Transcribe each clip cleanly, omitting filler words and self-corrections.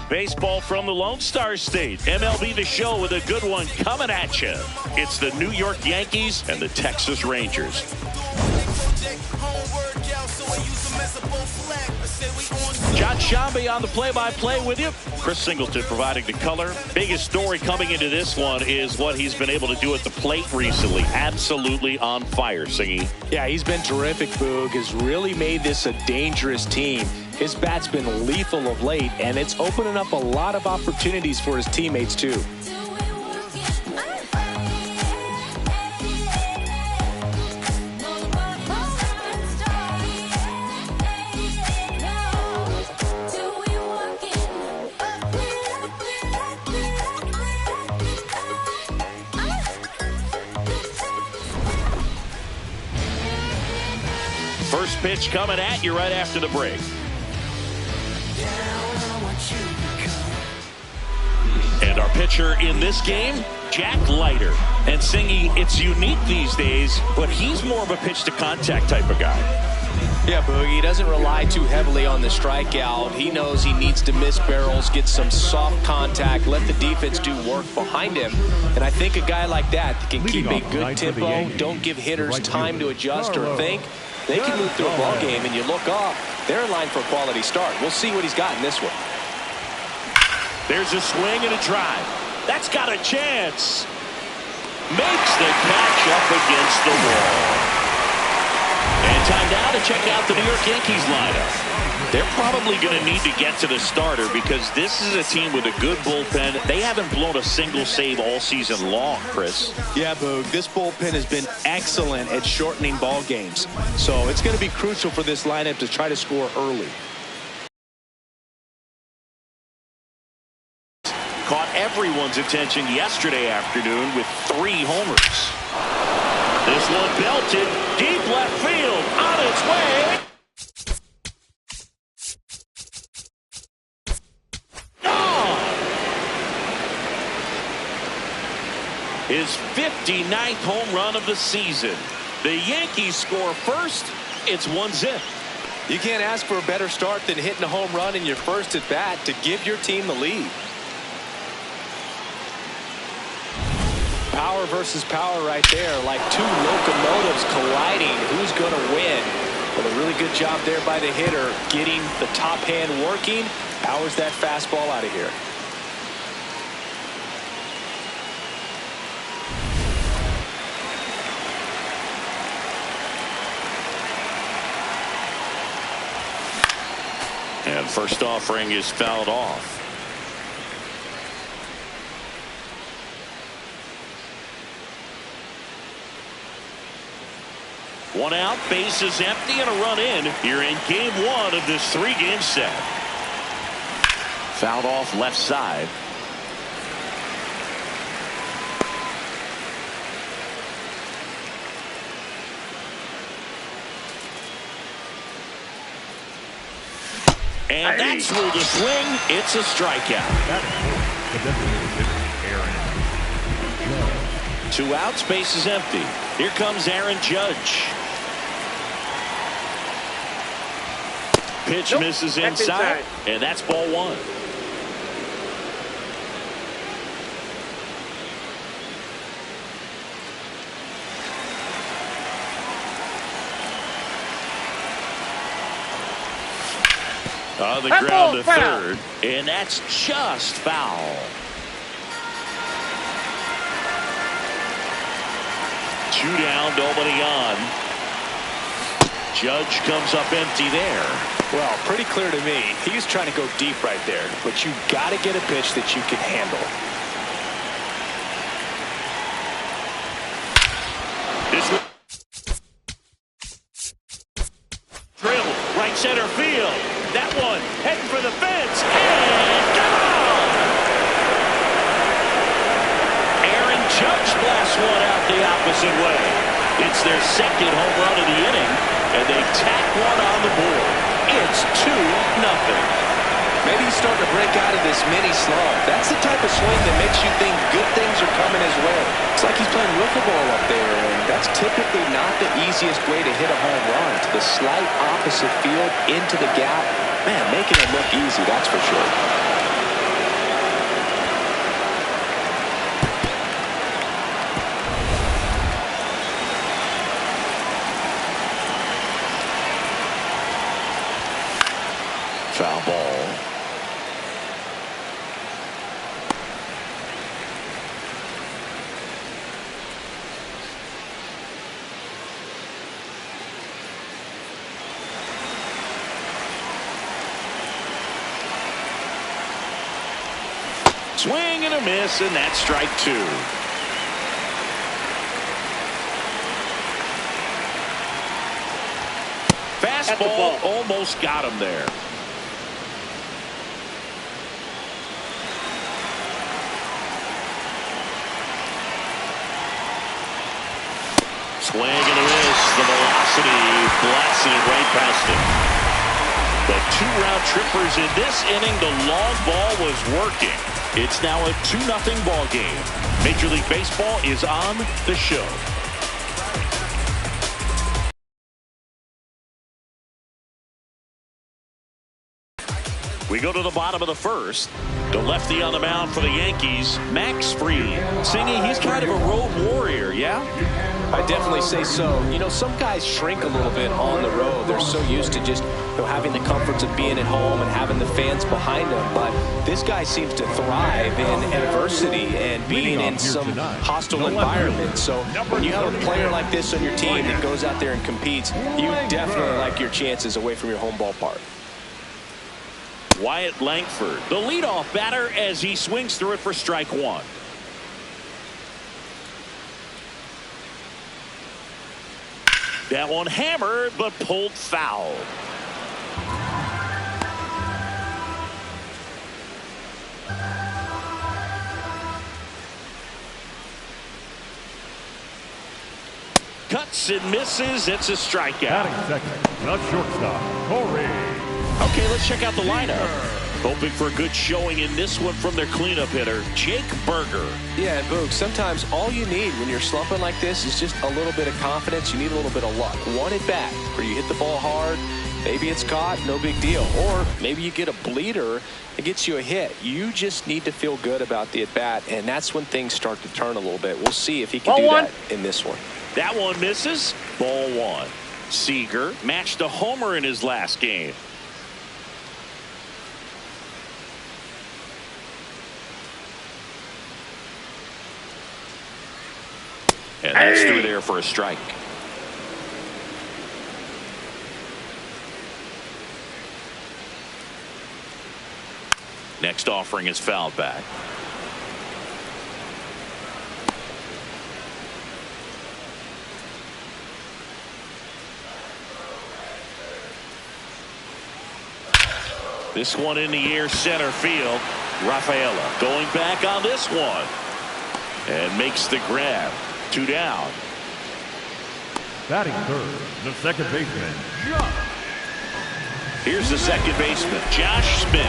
Baseball from the Lone Star State. MLB The Show with a good one coming at you. It's the New York Yankees and the Texas Rangers. John Shambi on the play-by-play with you. Chris Singleton providing the color. Biggest story coming into this one is what he's been able to do at the plate recently. Absolutely on fire, Singy. Yeah, he's been terrific, Boog. Has really made this a dangerous team. His bat's been lethal of late, and it's opening up a lot of opportunities for his teammates, too. First pitch coming at you right after the break. And our pitcher in this game, Jack Leiter. And Singy, it's unique these days, but he's more of a pitch-to-contact type of guy. Yeah, Boogie, he doesn't rely too heavily on the strikeout. He knows he needs to miss barrels, get some soft contact, let the defense do work behind him. And I think a guy like that can keep a good tempo, don't give hitters time to adjust or think. They can move through a ball game, and you look up, they're in line for a quality start. We'll see what he's got in this one. There's a swing and a drive. That's got a chance. Makes the catch up against the wall. And time now to check out the New York Yankees lineup. They're probably going to need to get to the starter because this is a team with a good bullpen. They haven't blown a single save all season long, Chris. Yeah, Boog, this bullpen has been excellent at shortening ball games. So it's going to be crucial for this lineup to try to score early. Caught everyone's attention yesterday afternoon with 3 homers. This one belted deep left field on its way. His 59th home run of the season. The Yankees score first. It's 1-0. You can't ask for a better start than hitting a home run in your first at bat to give your team the lead. Power versus power right there, like two locomotives colliding. Who's going to win? But a really good job there by the hitter, getting the top hand working. Powers that fastball out of here. And first offering is fouled off. One out, bases empty, and a run in here in game 1 of this 3-game set. Fouled off left side. And that's through the swing. It's a strikeout. 2 outs, base is empty. Here comes Aaron Judge. Pitch misses inside, and that's ball 1. On the ground to third, and that's just foul. 2 down, nobody on. Judge comes up empty there. Well, pretty clear to me. He's trying to go deep right there, but you got to get a pitch that you can handle. This drill, right center field. That one heading for the fence, and gone! Aaron Judge blasts one out the opposite way. It's their second home run of the inning, and they tack one on the board. It's 2-0. Maybe he's starting to break out of this mini slump. That's the type of swing that makes you think good things are coming his way. It's like he's playing wiffle ball up there, and that's typically not the easiest way to hit a home run. To the slight opposite field, into the gap. Man, making it look easy, that's for sure. Foul ball. Swing and a miss, and that's strike two. Fastball almost got him there. Swing and a miss. The velocity blasting it right past him. The two-round trippers in this inning. The long ball was working. It's now a 2-0 ball game. Major League Baseball is on the show. We go to the bottom of the first. The lefty on the mound for the Yankees, Max Fried. Singy, he's kind of a road warrior, yeah? I definitely say so. You know, some guys shrink a little bit on the road. They're so used to just, having the comforts of being at home and having the fans behind them. But this guy seems to thrive in adversity and being in some hostile environment. So when you have a player like this on your team that goes out there and competes, you definitely like your chances away from your home ballpark. Wyatt Langford, the leadoff batter, as he swings through it for strike one. That one hammered, but pulled foul. Cuts and misses. It's a strikeout. Batting second, the shortstop, Corey. Okay, let's check out the lineup. Hoping for a good showing in this one from their cleanup hitter, Jake Berger. Yeah, and Boog, sometimes all you need when you're slumping like this is just a little bit of confidence. You need a little bit of luck. One at bat where you hit the ball hard. Maybe it's caught, no big deal. Or maybe you get a bleeder that gets you a hit. You just need to feel good about the at bat, and that's when things start to turn a little bit. We'll see if he can do that in this one. That one misses. Ball one. Seager matched a homer in his last game. And that's through there for a strike. Next offering is fouled back. This one in the air, center field. Rafaela going back on this one. And makes the grab. 2 down. Batting third, the second baseman, Josh. Here's the second baseman, Josh Smith.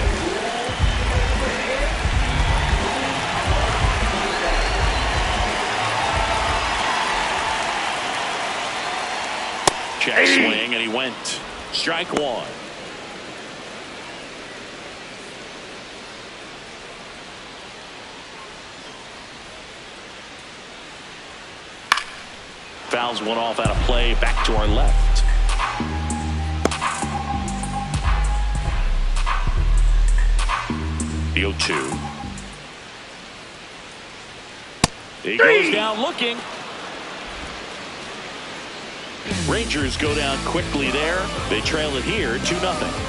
Check swing, and he went. Strike one. Fouls one off out of play. Back to our left. The 0-2. He goes down looking. Rangers go down quickly there. They trail it here 2-0.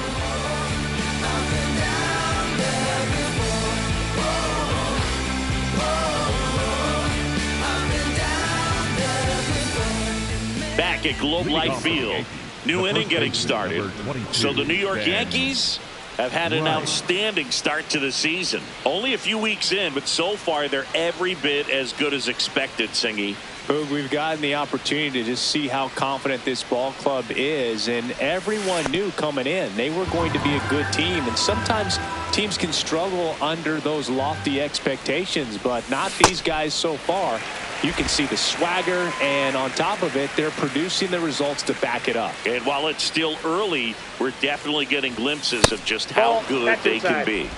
Back at Globe Life Field. New inning getting started. So the New York Yankees have had an outstanding start to the season. Only a few weeks in, but so far they're every bit as good as expected, Singy. Boog, we've gotten the opportunity to just see how confident this ball club is, and everyone knew coming in they were going to be a good team, and sometimes teams can struggle under those lofty expectations, but not these guys so far. You can see the swagger, and on top of it, they're producing the results to back it up. And while it's still early, we're definitely getting glimpses of just how good they can be.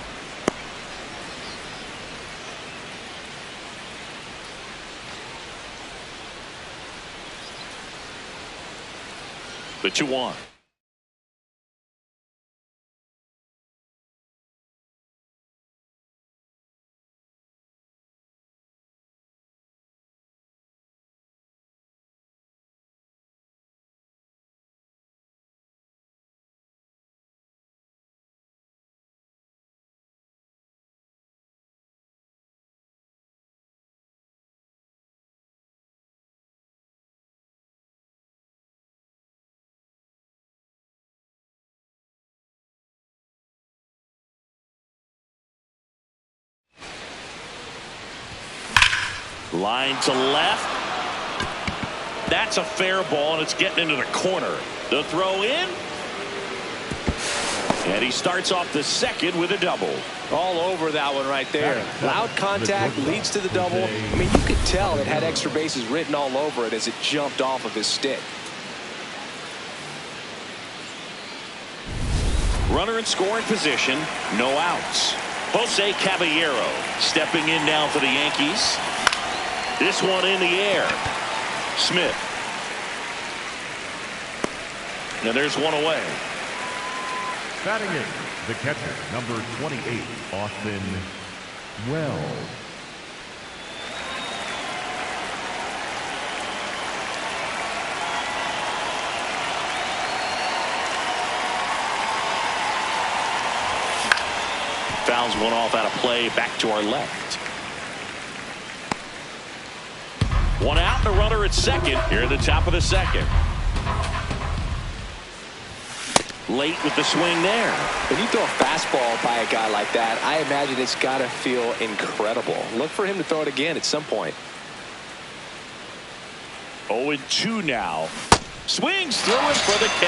The 2-1. Line to left. That's a fair ball, and it's getting into the corner. The throw in. And he starts off the second with a double. All over that one right there. Loud contact leads to the double. I mean, you could tell it had extra bases written all over it as it jumped off of his stick. Runner in scoring position, no outs. Jose Caballero stepping in now for the Yankees. This one in the air. Smith. Now there's one away. Batting in, the catcher, number 28, Austin Wells. Fouls one off out of play, back to our left. One out, the runner at second here at the top of the second. Late with the swing there. When you throw a fastball by a guy like that, I imagine it's got to feel incredible. Look for him to throw it again at some point. 0-2 now. Swings through it for the K.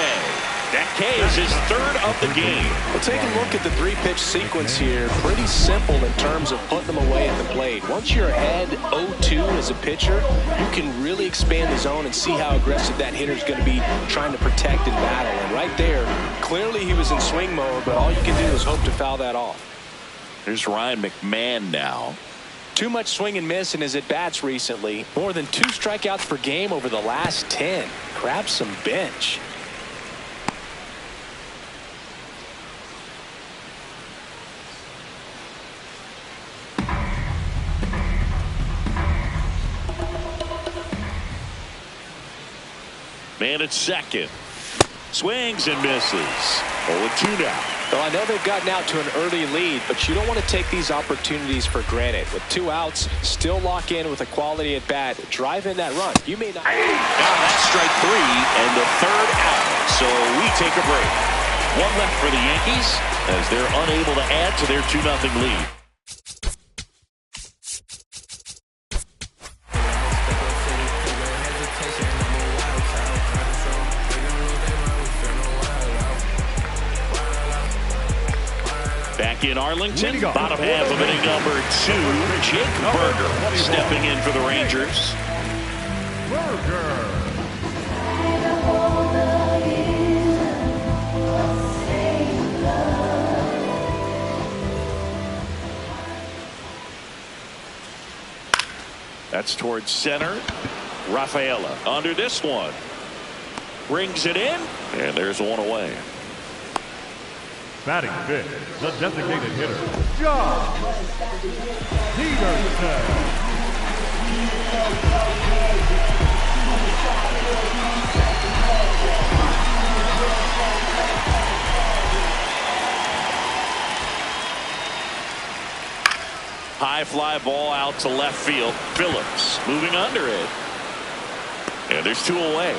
That K is his third of the game. Well, take a look at the three-pitch sequence here. Pretty simple in terms of putting them away at the plate. Once you're ahead 0-2 as a pitcher, you can really expand the zone and see how aggressive that hitter's going to be trying to protect and battle. And right there, clearly he was in swing mode, but all you can do is hope to foul that off. There's Ryan McMahon now. Too much swing and miss in his at-bats recently. More than 2 strikeouts per game over the last 10. Grab some bench. Man at second. Swings and misses. 0-2 now. Well, I know they've gotten out to an early lead, but you don't want to take these opportunities for granted. With 2 outs, still lock in with a quality at bat. Drive in that run. You may not. Now that's strike 3 and the third out. So we take a break. One left for the Yankees as they're unable to add to their 2-0 lead. Back in Arlington, bottom half of inning number 2, Jake Berger stepping in for the Rangers. That's towards center. Rafaela under this one. Brings it in, and there's one away. Batting fifth, the designated hitter, John Peterson. High fly ball out to left field. Phillips moving under it. And there's 2 away.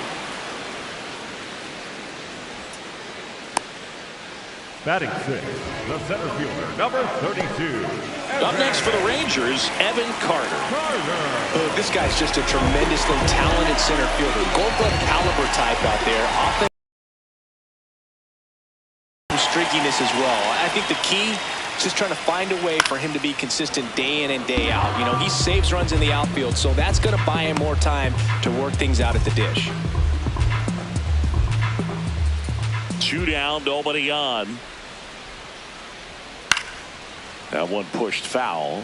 Batting sixth, the center fielder, number 32. Up next for the Rangers, Evan Carter. Oh, this guy's just a tremendously talented center fielder. Gold glove caliber type out there. Offense streakiness as well. I think the key is just trying to find a way for him to be consistent day in and day out. You know, he saves runs in the outfield, so that's going to buy him more time to work things out at the dish. 2 down, nobody on. That one pushed foul.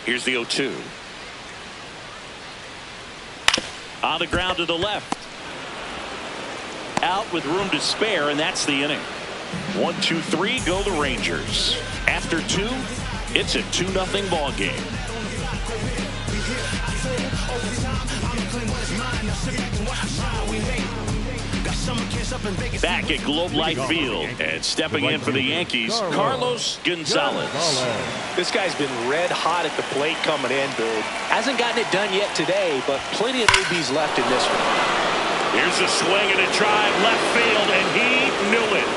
Here's the 0-2. On the ground to the left. Out with room to spare, and that's the inning. 1, 2, 3 go the Rangers. After 2, it's a 2-0 ball game. Back at Globe Life Field and stepping in for the Yankees, Carlos Gonzalez. This guy's been red hot at the plate coming in, Boog. Hasn't gotten it done yet today, but plenty of ABs left in this one. Here's a swing and a drive left field, and he knew it.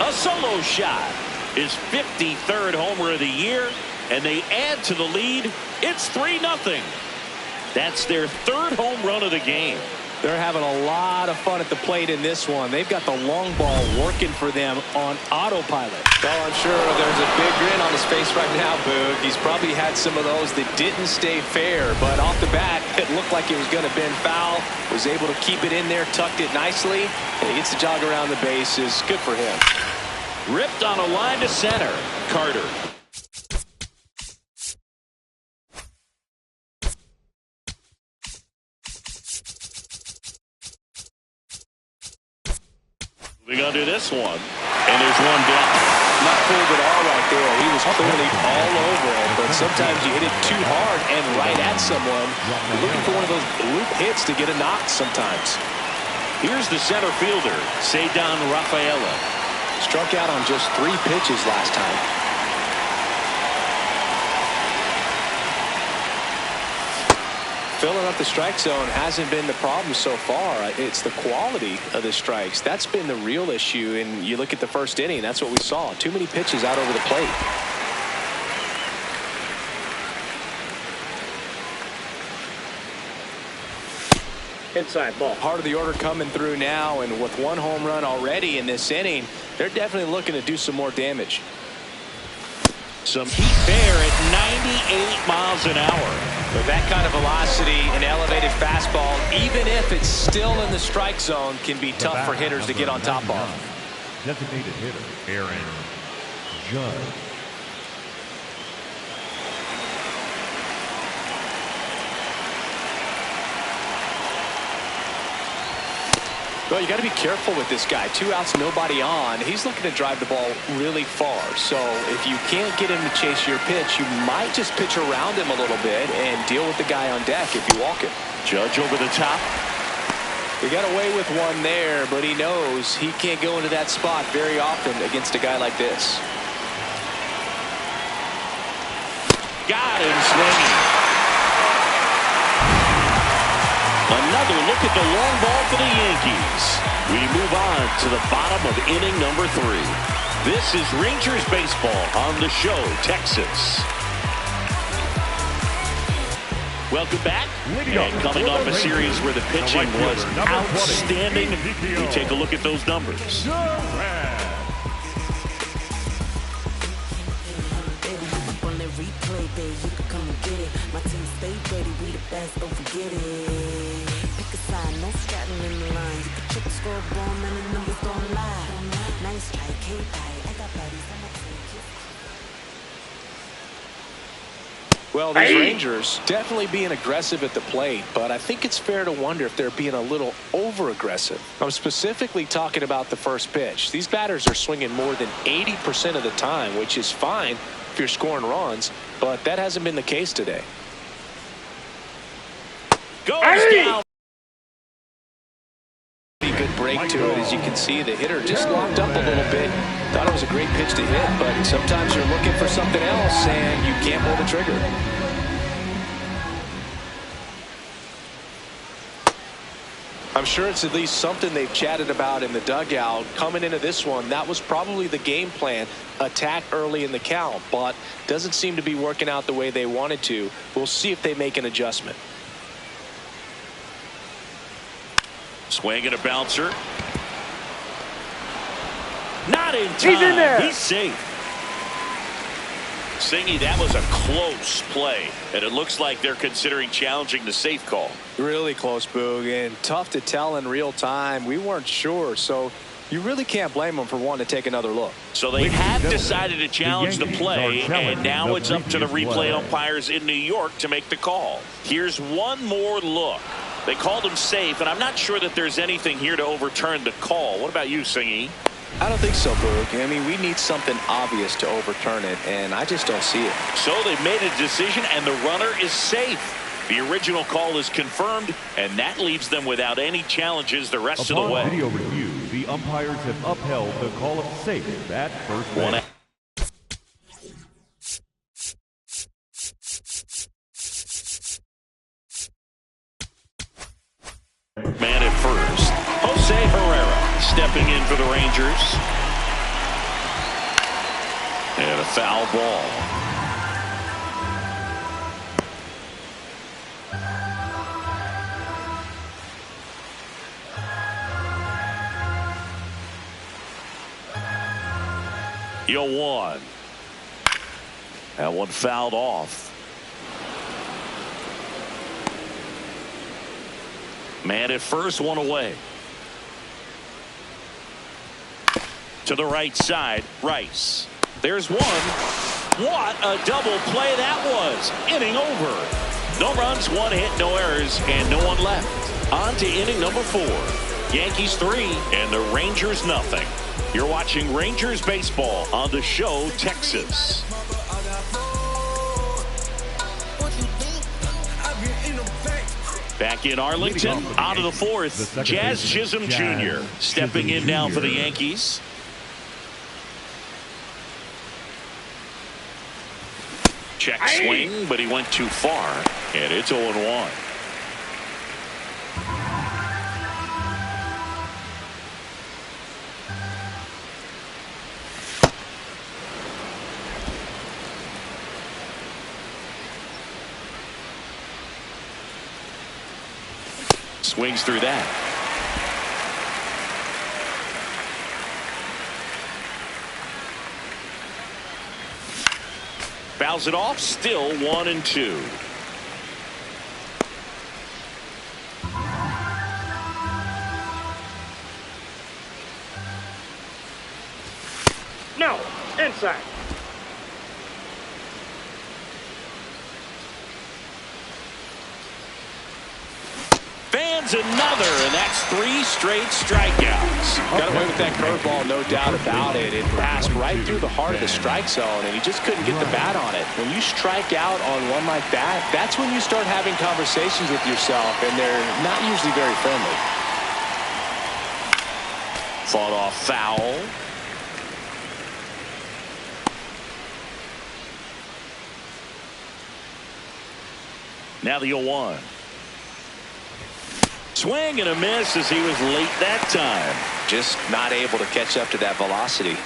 A solo shot. His 53rd homer of the year, and they add to the lead. It's 3-0. That's their 3rd home run of the game. They're having a lot of fun at the plate in this one. They've got the long ball working for them on autopilot. Well, I'm sure there's a big grin on his face right now, Boog. He's probably had some of those that didn't stay fair, but off the bat, it looked like it was going to bend foul. Was able to keep it in there, tucked it nicely, and he gets the jog around the bases. Good for him. Ripped on a line to center. Carter. Moving on to this one. And there's one block. Not fooled at all right there. He was clearly all over it, but sometimes you hit it too hard and right at someone. You're looking for one of those loop hits to get a knock sometimes. Here's the center fielder, Cedar Rafaela. Struck out on just 3 pitches last time. Filling up the strike zone hasn't been the problem so far. It's the quality of the strikes. That's been the real issue. And you look at the first inning, that's what we saw. Too many pitches out over the plate. Inside ball. Part of the order coming through now, and with 1 home run already in this inning, they're definitely looking to do some more damage. Some heat there at 98 miles an hour. With that kind of velocity, an elevated fastball, even if it's still in the strike zone, can be tough for hitters to get on top of. Designated hitter, Aaron Judge. Well, you got to be careful with this guy. 2 outs, nobody on. He's looking to drive the ball really far. So if you can't get him to chase your pitch, you might just pitch around him a little bit and deal with the guy on deck if you walk him. Judge over the top. He got away with one there, but he knows he can't go into that spot very often against a guy like this. Got him swinging. Another look at the long ball for the Yankees. We move on to the bottom of inning number 3. This is Rangers baseball on the show, Texas. Welcome back. And coming off a series where the pitching was outstanding, we take a look at those numbers. My team stay ready, we the best, don't forget it. Pick a side, no straddling in the line. You can check the scoreboard, man, the numbers don't lie. Nice strike, I got bodies on my team. Well, these Rangers definitely being aggressive at the plate, but I think it's fair to wonder if they're being a little over-aggressive. I'm specifically talking about the first pitch. These batters are swinging more than 80% of the time, which is fine if you're scoring runs, but that hasn't been the case today. Goes down. Good break to it. As you can see, the hitter just locked up a little bit. Thought it was a great pitch to hit, but sometimes you're looking for something else and you can't pull the trigger. I'm sure it's at least something they've chatted about in the dugout. Coming into this one, that was probably the game plan. Attack early in the count, but doesn't seem to be working out the way they wanted to. We'll see if they make an adjustment. Swing and a bouncer. Not in time. He's in there. He's safe. Singy, that was a close play, and it looks like they're considering challenging the safe call. Really close, Boog, and tough to tell in real time. We weren't sure, so you really can't blame them for wanting to take another look. So they have decided to challenge the play, and now it's up to the replay umpires in New York to make the call. Here's one more look. They called him safe, and I'm not sure that there's anything here to overturn the call. What about you, Singy? I don't think so, Boog. I mean, we need something obvious to overturn it, and I just don't see it. So they've made a decision, and the runner is safe. The original call is confirmed, and that leaves them without any challenges the rest of the way. Upon video review, the umpires have upheld the call of safe at first base. stepping in for the Rangers. And a foul ball. You'll one. That one fouled off. Man at first, one away. To the right side, Rice. There's one. What a double play that was. Inning over. No runs, one hit, no errors, and no one left. On to inning number 4. Yankees 3 and the Rangers nothing. You're watching Rangers baseball on the show Texas. Back in Arlington, out of the 4th, Jazz Chisholm Jr. stepping in now for the Yankees. Check swing, but he went too far, and it's 0-1. Swings through that. Fouls it off, still 1-2. No, inside. Fans another, and that's 3 straight strikeouts. Got away with that curveball, no doubt about it. It passed right through the heart of the strike zone, and he just couldn't get the bat on it. When you strike out on one like that, that's when you start having conversations with yourself, and they're not usually very friendly. Fought off foul. Now the 0-1. Swing and a miss as he was late that time. Just not able to catch up to that velocity.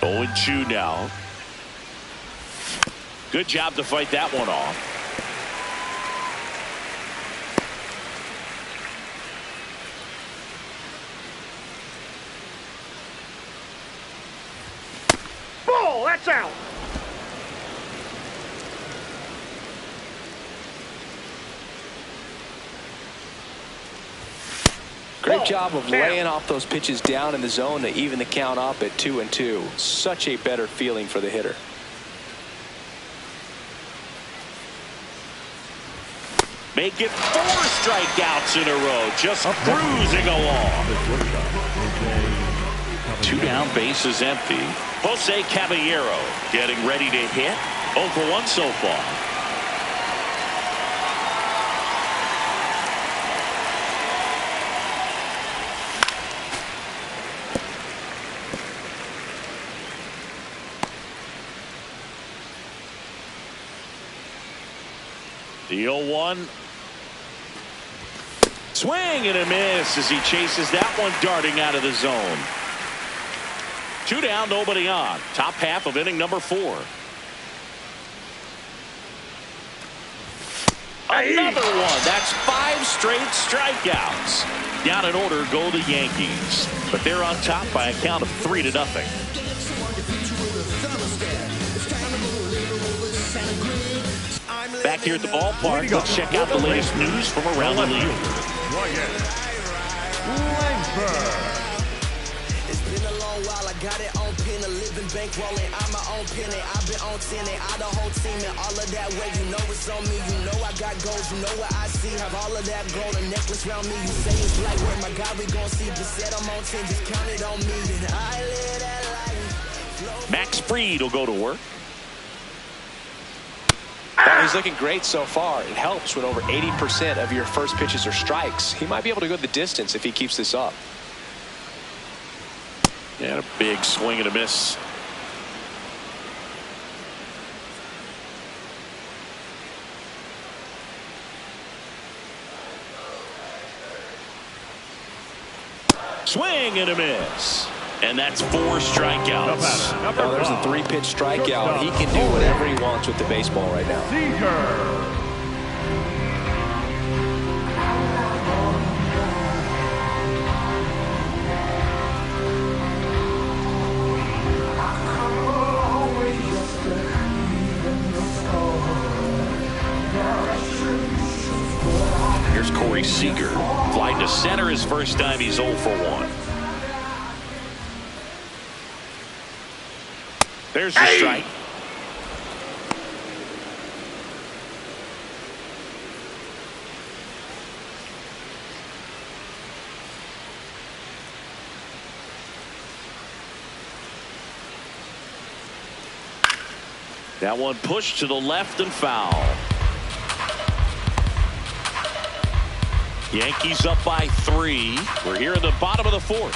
Oh, 0-2 now. Good job to fight that one off. Ball, that's out. Great job of laying off those pitches down in the zone to even the count up at 2-2. Such a better feeling for the hitter. Make it 4 strikeouts in a row, just cruising along. 2 down, bases empty. Jose Caballero getting ready to hit. 0 for 1 so far. The 0-1. Swing and a miss as he chases that one darting out of the zone. 2 down, nobody on. Top half of inning number 4. Another one. That's 5 straight strikeouts. Down in order go the Yankees, but they're on top by a count of 3-0. Back here at the ballpark, let's check out the latest news from around the league. It's been a long while. I got it on pin, a living bankrolling. I'm my own penny. I've been on 10 and I the whole team and all of that way. You know it's on me. You know I got goals. You know what I see. Have all of that gold, a necklace around me. You say it's black work, my God, we gon' see. Just said I'm on 10, just count it on me. And I live that life. Max Fried will go to work. Well, he's looking great so far. It helps when over 80% of your first pitches are strikes. He might be able to go the distance if he keeps this up. And a big swing and a miss. Swing and a miss. And that's 4 strikeouts. Now there's a 3-pitch strikeout. He can do whatever he wants with the baseball right now. Here's Corey Seager. Flying to center his first time. He's 0 for 1. There's the strike. That one pushed to the left and foul. Yankees up by 3. We're here in the bottom of the 4th.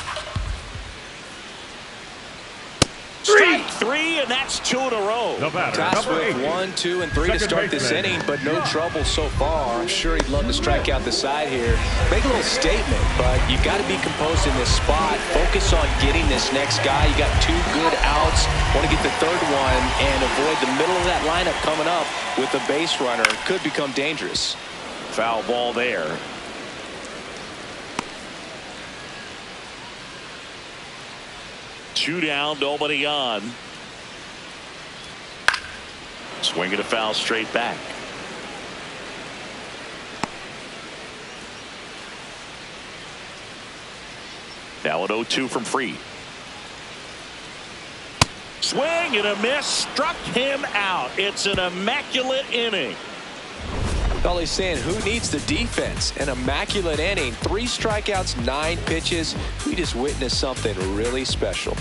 Strike 3, and that's 2 in a row. Tasked with 1, 2, and 3 to start this inning, but no trouble so far. I'm sure he'd love to strike out the side here. Make a little statement, but you got to be composed in this spot. Focus on getting this next guy. You got 2 good outs. Want to get the 3rd one and avoid the middle of that lineup coming up with a base runner. It could become dangerous. Foul ball there. Two down, nobody on. Swinging a foul straight back. Now an 0-2 from Fried. Swing and a miss. Struck him out. It's an immaculate inning. All he's saying, who needs the defense? An immaculate inning. 3 strikeouts, 9 pitches. We just witnessed something really special.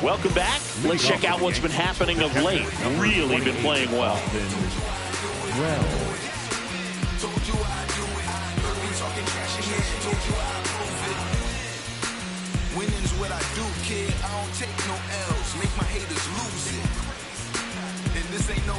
Welcome back. Let's check out what's been happening of late. Really been playing well. Winning's what I do, kid. I don't take no L's. Make my haters lose it. And this ain't no...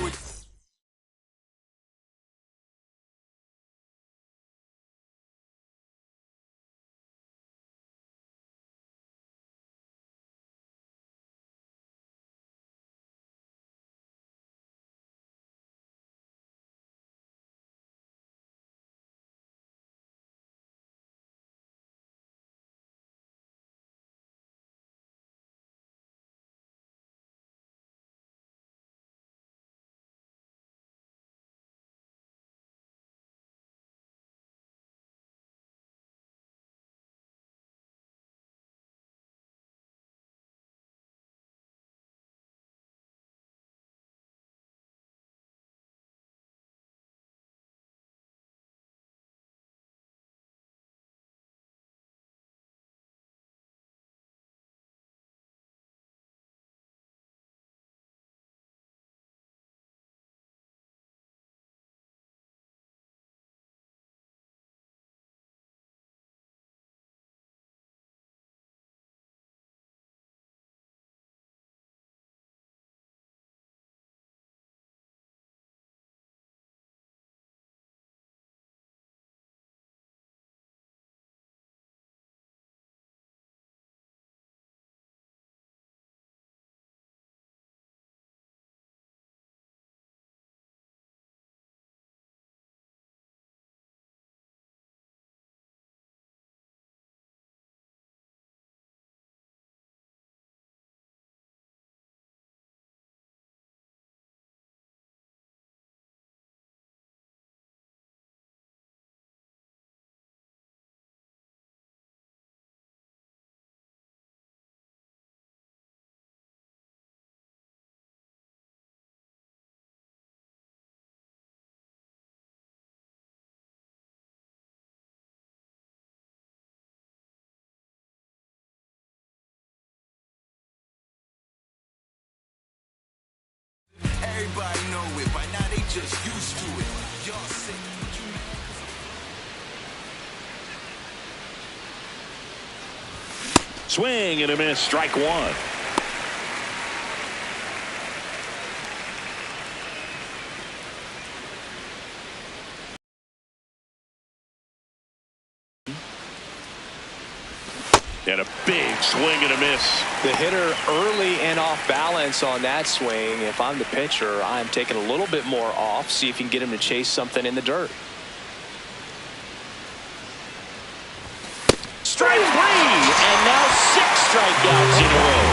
Everybody know it. By now they just used to it. Y'all sick. swing and a miss. Strike one. And a big swing and a miss. The hitter early and off balance on that swing. If I'm the pitcher, I'm taking a little bit more off. See if you can get him to chase something in the dirt. Strike three, and now 6 strikeouts in a row.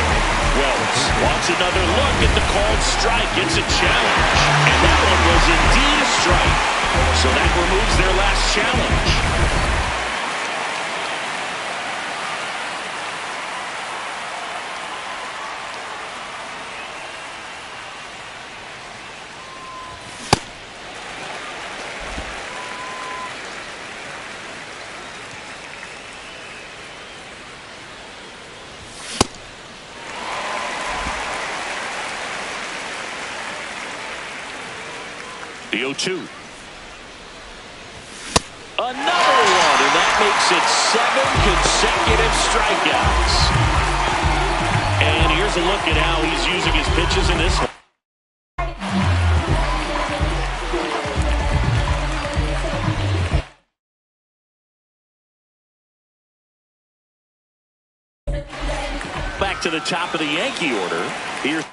Wells wants another look at the called strike. It's a challenge, and that one was indeed a strike. So that removes their last challenge. The 0-2. Another one, and that makes it 7 consecutive strikeouts. And here's a look at how he's using his pitches in this one. Back to the top of the Yankee order. Here's